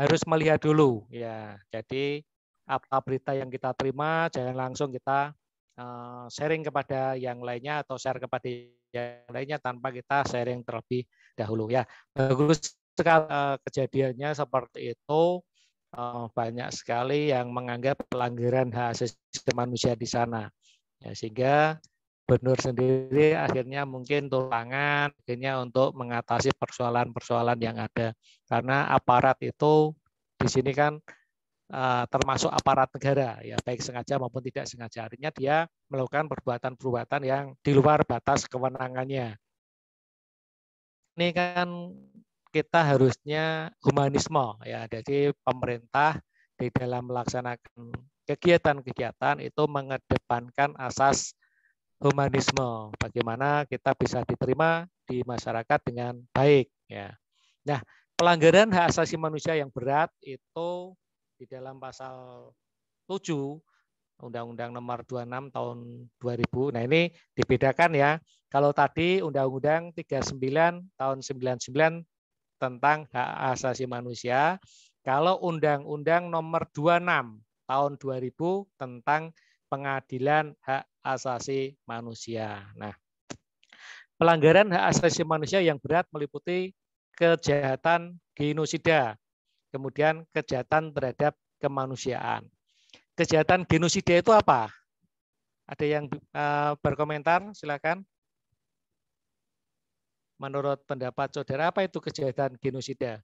harus melihat dulu ya. Jadi apa berita yang kita terima jangan langsung kita sharing kepada yang lainnya atau share kepada yang lainnya tanpa kita sharing terlebih dahulu ya. Bagus sekali kejadiannya seperti itu. Banyak sekali yang menganggap pelanggaran hak asasi manusia di sana. Ya, sehingga Gubernur sendiri akhirnya mungkin turun tangan akhirnya untuk mengatasi persoalan-persoalan yang ada. Karena aparat itu di sini kan termasuk aparat negara, ya baik sengaja maupun tidak sengaja. Artinya dia melakukan perbuatan-perbuatan yang di luar batas kewenangannya. Ini kan kita harusnya humanisme ya. Jadi pemerintah di dalam melaksanakan kegiatan-kegiatan itu mengedepankan asas humanisme. Bagaimana kita bisa diterima di masyarakat dengan baik ya. Nah, pelanggaran hak asasi manusia yang berat itu di dalam pasal 7 Undang-Undang Nomor 26 tahun 2000. Nah, ini dibedakan ya. Kalau tadi Undang-Undang 39 tahun 99 tentang hak asasi manusia, kalau Undang-Undang Nomor 26 tahun 2000 tentang pengadilan hak asasi manusia. Nah, pelanggaran hak asasi manusia yang berat meliputi kejahatan genosida, kemudian kejahatan terhadap kemanusiaan. Kejahatan genosida itu apa? Ada yang berkomentar? Silakan. Menurut pendapat saudara, apa itu kejahatan genosida?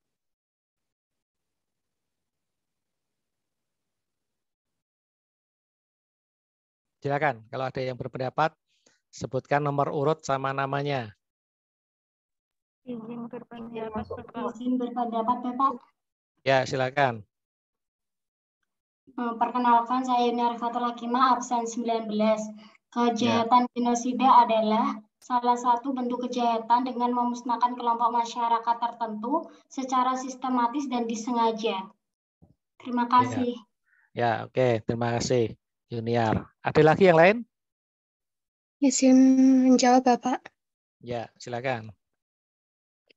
Silakan, kalau ada yang berpendapat, sebutkan nomor urut sama namanya. Izin berpendapat, Bapak. Izin berpendapat, Bapak. Ya, silakan. Perkenalkan, saya Yuni Arifatul Hakimah, absen 19. Kejahatan genosida adalah salah satu bentuk kejahatan dengan memusnahkan kelompok masyarakat tertentu secara sistematis dan disengaja. Terima kasih. Ya, oke. Terima kasih, Junior. Ada lagi yang lain? Izin menjawab, Bapak. Ya, silakan.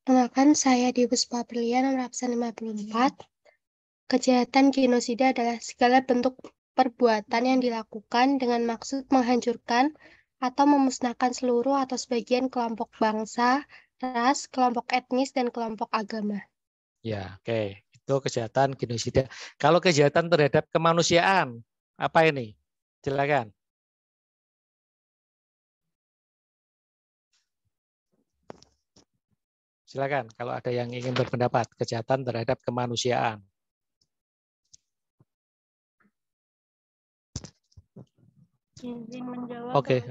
Perkenalkan, saya Dipuspa Prilia, nomor absen 54. Kejahatan genosida adalah segala bentuk perbuatan yang dilakukan dengan maksud menghancurkan atau memusnahkan seluruh atau sebagian kelompok bangsa, ras, kelompok etnis, dan kelompok agama. Ya, oke. Itu kejahatan genosida. Kalau kejahatan terhadap kemanusiaan, apa ini? Silakan. Silakan, kalau ada yang ingin berpendapat, kejahatan terhadap kemanusiaan. Izin menjawab. Oke.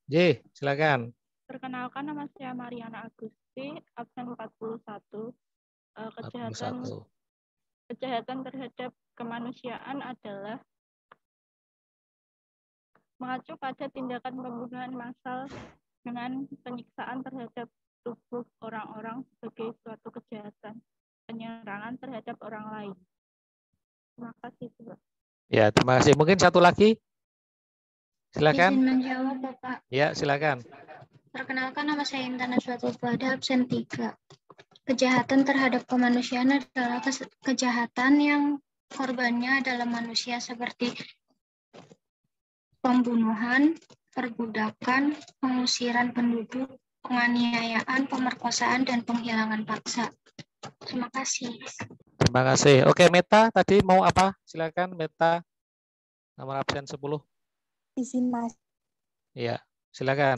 J, silakan. Perkenalkan, nama saya Mariana Agusti, absen 41. Kejahatan terhadap kemanusiaan adalah mengacu pada tindakan pembunuhan massal dengan penyiksaan terhadap tubuh orang-orang sebagai suatu kejahatan penyerangan terhadap orang lain. Terima kasih, Bapak. Ya, terima kasih. Mungkin satu lagi. Silakan. Izin menjawab, Bapak. Ya, silakan. Perkenalkan, nama saya Intan Aswatul Fuada, absen 3. Kejahatan terhadap kemanusiaan adalah kejahatan yang korbannya adalah manusia seperti pembunuhan, perbudakan, pengusiran penduduk, penganiayaan, pemerkosaan, dan penghilangan paksa. Terima kasih. Terima kasih. Oke, Meta tadi mau apa? Silakan, Meta. Nomor absen 10. Izin, Mas. Iya, silakan.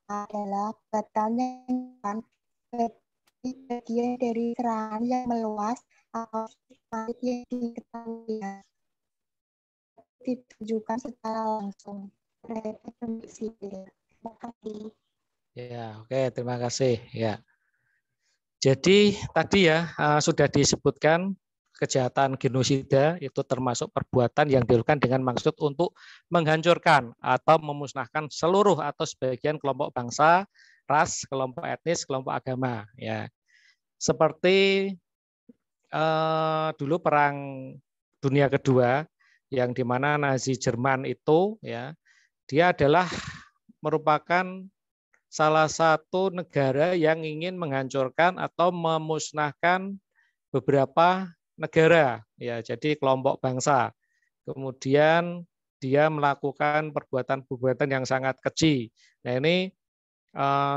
Adalah pertanyaan bagian dari serangan yang meluas atau yang diketahui ditujukan secara langsung terhadap penduduk sipil. Terima kasih. Ya, oke, terima kasih. Ya. Jadi tadi ya sudah disebutkan kejahatan genosida itu termasuk perbuatan yang dilakukan dengan maksud untuk menghancurkan atau memusnahkan seluruh atau sebagian kelompok bangsa, ras, kelompok etnis, kelompok agama. Ya, seperti dulu Perang Dunia Kedua, yang dimana Nazi Jerman itu, ya, dia adalah merupakan salah satu negara yang ingin menghancurkan atau memusnahkan beberapa negara, ya, jadi kelompok bangsa. Kemudian dia melakukan perbuatan-perbuatan yang sangat keji. Nah, ini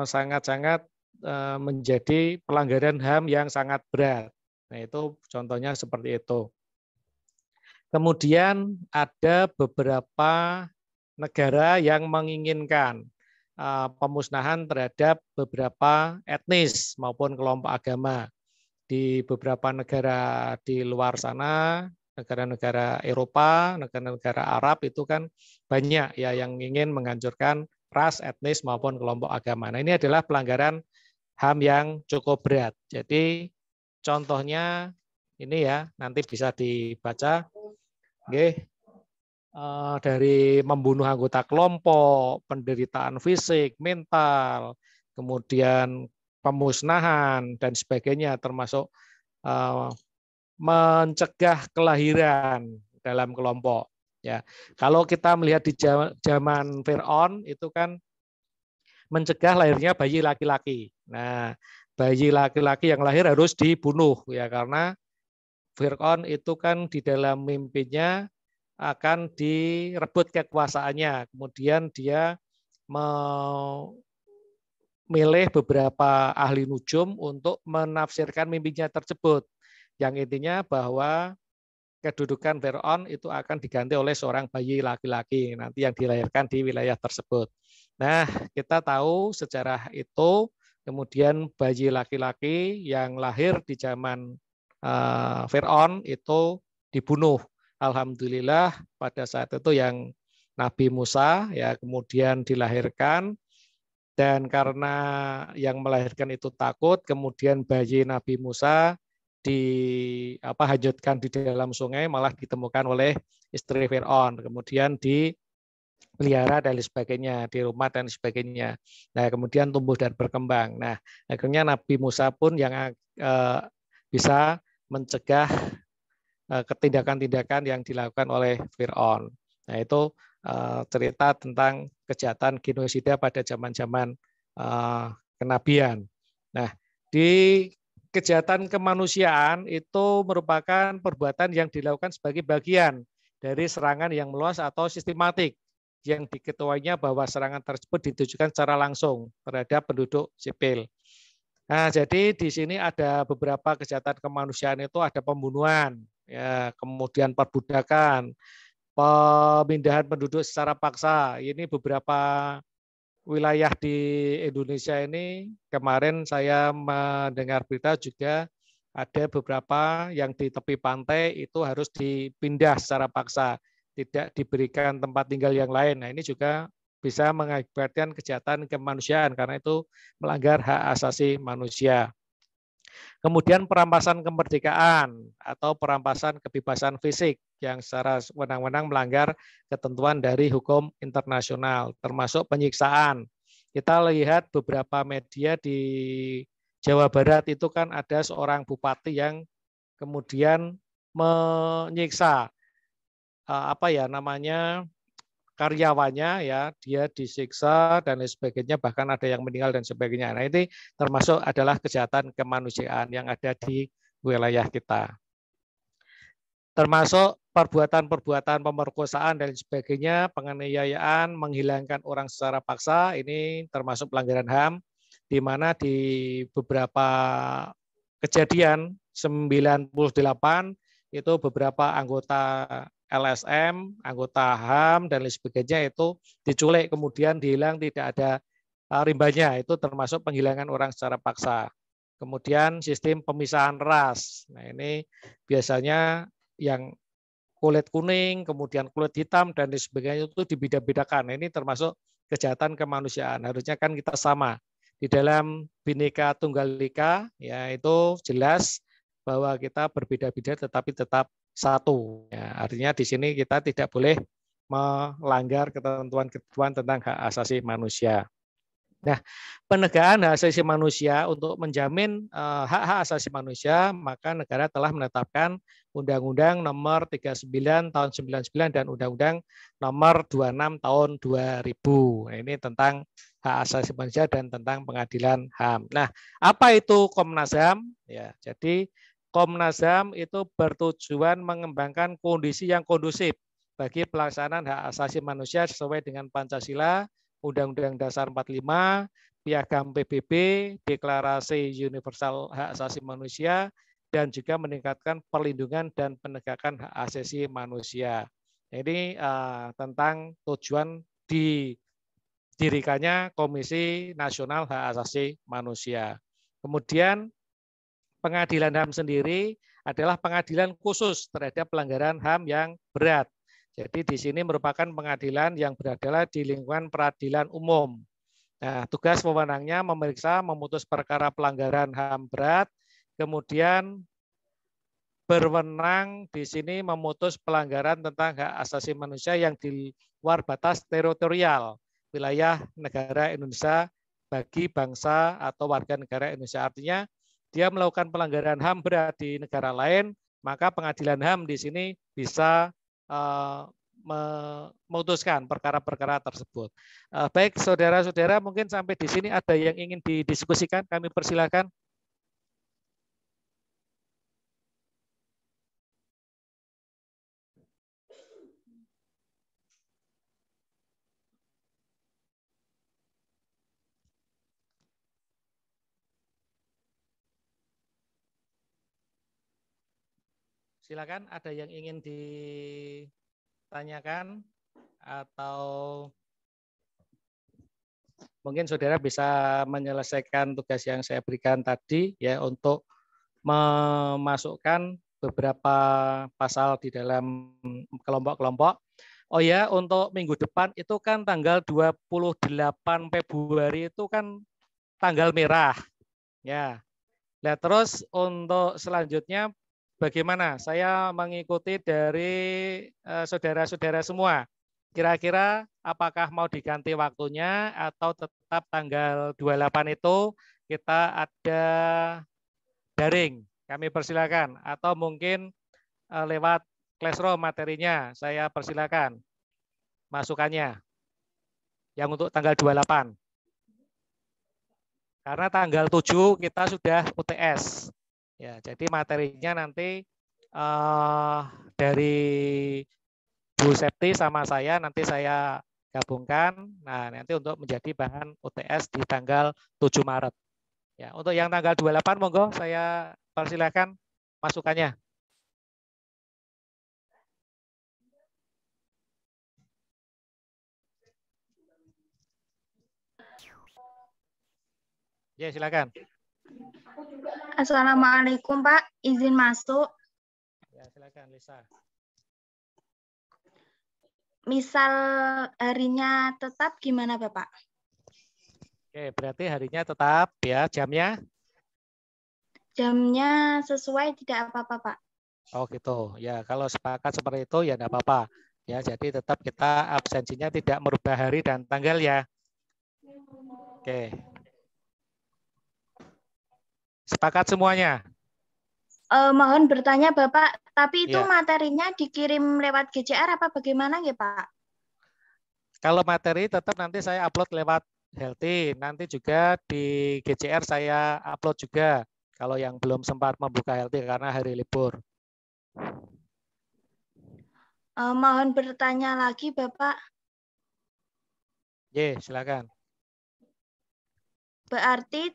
sangat-sangat menjadi pelanggaran HAM yang sangat berat. Nah, itu contohnya seperti itu. Kemudian ada beberapa negara yang menginginkan pemusnahan terhadap beberapa etnis maupun kelompok agama. Di beberapa negara di luar sana, negara-negara Eropa, negara-negara Arab itu kan banyak ya yang ingin menghancurkan ras, etnis maupun kelompok agama. Nah, ini adalah pelanggaran HAM yang cukup berat. Jadi contohnya ini ya, nanti bisa dibaca. Oke. Dari membunuh anggota kelompok, penderitaan fisik, mental, kemudian pemusnahan dan sebagainya, termasuk mencegah kelahiran dalam kelompok. Ya, kalau kita melihat di zaman Fir'aun itu kan mencegah lahirnya bayi laki-laki. Nah, bayi laki-laki yang lahir harus dibunuh ya, karena Fir'aun itu kan di dalam mimpinya akan direbut kekuasaannya. Kemudian dia memilih beberapa ahli nujum untuk menafsirkan mimpinya tersebut. Yang intinya bahwa kedudukan Fir'aun itu akan diganti oleh seorang bayi laki-laki nanti yang dilahirkan di wilayah tersebut. Nah, kita tahu sejarah itu, kemudian bayi laki-laki yang lahir di zaman Fir'aun itu dibunuh. Alhamdulillah pada saat itu yang Nabi Musa ya kemudian dilahirkan, dan karena yang melahirkan itu takut, kemudian bayi Nabi Musa dihanyutkan di dalam sungai, malah ditemukan oleh istri Fir'aun, kemudian dipelihara dan sebagainya, di rumah dan sebagainya. Nah, kemudian tumbuh dan berkembang. Nah, akhirnya Nabi Musa pun yang bisa mencegah ketindakan-tindakan yang dilakukan oleh Fir'aun. Nah, itu cerita tentang kejahatan genosida pada zaman-zaman kenabian. Nah, di kejahatan kemanusiaan itu merupakan perbuatan yang dilakukan sebagai bagian dari serangan yang meluas atau sistematik yang diketuainya bahwa serangan tersebut ditujukan secara langsung terhadap penduduk sipil. Nah, jadi di sini ada beberapa kejahatan kemanusiaan itu ada pembunuhan, ya, kemudian perbudakan, pemindahan penduduk secara paksa. Ini beberapa wilayah di Indonesia ini kemarin saya mendengar berita juga ada beberapa yang di tepi pantai itu harus dipindah secara paksa, tidak diberikan tempat tinggal yang lain. Nah, ini juga bisa mengakibatkan kejahatan kemanusiaan karena itu melanggar hak asasi manusia. Kemudian perampasan kemerdekaan atau perampasan kebebasan fisik yang secara wewenang-wewenang melanggar ketentuan dari hukum internasional, termasuk penyiksaan. Kita lihat beberapa media di Jawa Barat itu kan ada seorang bupati yang kemudian menyiksa karyawannya, ya, dia disiksa dan lain sebagainya, bahkan ada yang meninggal dan sebagainya. Nah, ini termasuk adalah kejahatan kemanusiaan yang ada di wilayah kita. Termasuk perbuatan-perbuatan pemerkosaan dan sebagainya, penganiayaan, menghilangkan orang secara paksa, ini termasuk pelanggaran HAM, di mana di beberapa kejadian 98 itu beberapa anggota LSM, anggota HAM, dan lain sebagainya itu diculik, kemudian dihilang, tidak ada rimbanya, itu termasuk penghilangan orang secara paksa. Kemudian sistem pemisahan ras, nah ini biasanya yang kulit kuning, kemudian kulit hitam, dan lain sebagainya itu dibeda-bedakan. Nah, ini termasuk kejahatan kemanusiaan, harusnya kan kita sama. Di dalam Bhinneka Tunggal Ika, ya itu jelas bahwa kita berbeda-beda tetapi tetap satu. Ya, artinya di sini kita tidak boleh melanggar ketentuan-ketentuan tentang hak asasi manusia. Nah, penegakan hak asasi manusia untuk menjamin hak-hak asasi manusia, maka negara telah menetapkan Undang-Undang Nomor 39 Tahun 99 dan Undang-Undang Nomor 26 Tahun 2000. Nah, ini tentang hak asasi manusia dan tentang pengadilan HAM. Nah, apa itu Komnas HAM? Ya, jadi Komnas HAM itu bertujuan mengembangkan kondisi yang kondusif bagi pelaksanaan hak asasi manusia sesuai dengan Pancasila, Undang-Undang Dasar 45, Piagam PBB, Deklarasi Universal Hak Asasi Manusia, dan juga meningkatkan perlindungan dan penegakan hak asasi manusia. Ini tentang tujuan didirikannya Komisi Nasional Hak Asasi Manusia. Kemudian pengadilan HAM sendiri adalah pengadilan khusus terhadap pelanggaran HAM yang berat. Jadi di sini merupakan pengadilan yang berada di lingkungan peradilan umum. Nah, tugas wewenangnya memeriksa, memutus perkara pelanggaran HAM berat, kemudian berwenang di sini memutus pelanggaran tentang hak asasi manusia yang di luar batas teritorial wilayah negara Indonesia bagi bangsa atau warga negara Indonesia. Artinya dia melakukan pelanggaran HAM berat di negara lain, maka pengadilan HAM di sini bisa memutuskan perkara-perkara tersebut. Baik, saudara-saudara, mungkin sampai di sini ada yang ingin didiskusikan, kami persilakan. Silakan, ada yang ingin ditanyakan atau mungkin saudara bisa menyelesaikan tugas yang saya berikan tadi ya untuk memasukkan beberapa pasal di dalam kelompok-kelompok. Oh ya, untuk minggu depan itu kan tanggal 28 Februari itu kan tanggal merah. Ya. Nah, terus untuk selanjutnya bagaimana? Saya mengikuti dari saudara-saudara semua. Kira-kira apakah mau diganti waktunya atau tetap tanggal 28 itu kita ada daring? Kami persilakan. Atau mungkin lewat Classroom materinya, saya persilakan masukannya. Yang untuk tanggal 28. Karena tanggal 7 kita sudah UTS. Ya, jadi materinya nanti dari Bu Septi sama saya nanti saya gabungkan. Nah, nanti untuk menjadi bahan UTS di tanggal 7 Maret. Ya, untuk yang tanggal 28 monggo saya persilakan masukannya. Ya, silakan. Assalamualaikum Pak, izin masuk. Ya, silakan Lisa. Misal harinya tetap gimana Bapak? Oke, berarti harinya tetap ya, jamnya? Jamnya sesuai tidak apa-apa Pak. Oh gitu, ya kalau sepakat seperti itu ya enggak apa-apa. Ya, jadi tetap kita absensinya tidak merubah hari dan tanggal ya. Oke. Sepakat semuanya? Mohon bertanya Bapak, tapi itu Ya. materinya dikirim lewat GCR apa bagaimana ya Pak? Kalau materi tetap nanti saya upload lewat Healthy, nanti juga di GCR saya upload juga kalau yang belum sempat membuka Healthy karena hari libur. Mohon bertanya lagi Bapak. Ye, silakan. Berarti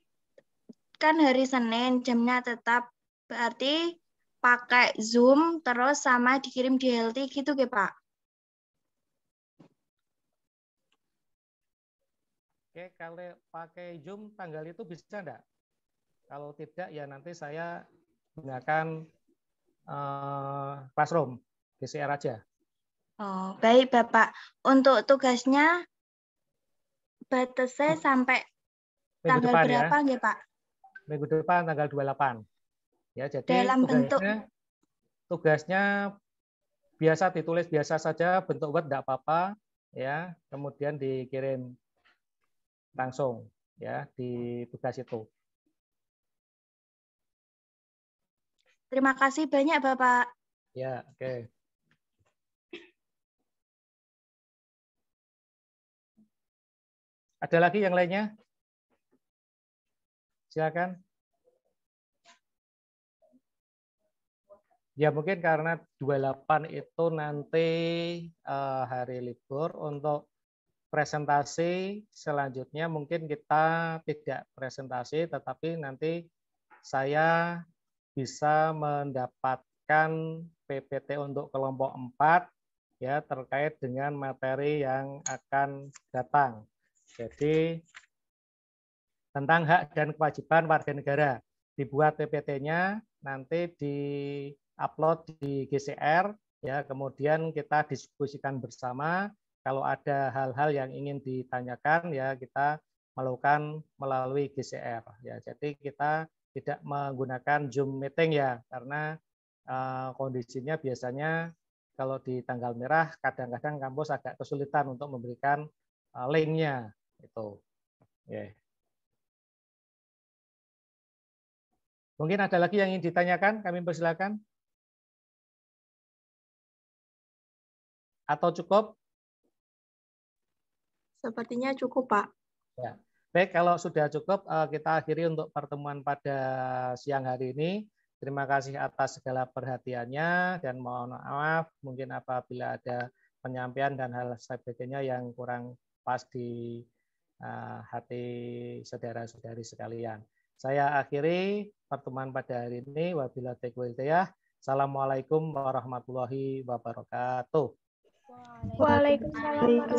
kan hari Senin jamnya tetap, berarti pakai Zoom terus sama dikirim di Healthy gitu ya Pak? Oke, kalau pakai Zoom tanggal itu bisa enggak? Kalau tidak ya nanti saya gunakan Classroom, GCR aja. Oh, baik Bapak. Untuk tugasnya batasnya sampai Minggu tanggal depan berapa ya? nggih Pak? Minggu depan tanggal 28. Ya, jadi Dalam bentuk tugasnya biasa ditulis biasa saja, bentuk Word enggak apa-apa ya. Kemudian dikirim langsung ya di tugas itu. Terima kasih banyak Bapak. Ya, oke. Ada lagi yang lainnya? Silakan. Ya mungkin karena 28 itu nanti hari libur, untuk presentasi selanjutnya mungkin kita tidak presentasi, tetapi nanti saya bisa mendapatkan PPT untuk kelompok 4 ya terkait dengan materi yang akan datang. Jadi tentang hak dan kewajiban warga negara. Dibuat PPT-nya, nanti di-upload di GCR, ya, kemudian kita diskusikan bersama. Kalau ada hal-hal yang ingin ditanyakan, ya kita melakukan melalui GCR. Ya, jadi kita tidak menggunakan Zoom meeting ya, karena kondisinya biasanya kalau di tanggal merah, kadang-kadang kampus agak kesulitan untuk memberikan link-nya. Itu. Yeah. Mungkin ada lagi yang ingin ditanyakan, kami persilakan. Atau cukup? Sepertinya cukup, Pak. Ya. Baik, kalau sudah cukup, kita akhiri untuk pertemuan pada siang hari ini. Terima kasih atas segala perhatiannya, dan mohon maaf mungkin apabila ada penyampaian dan hal sebagainya yang kurang pas di hati saudara-saudari sekalian. Saya akhiri pertemuan pada hari ini. Wabillahi taufiq wal hidayah. Assalamualaikum warahmatullahi wabarakatuh. Waalaikumsalam.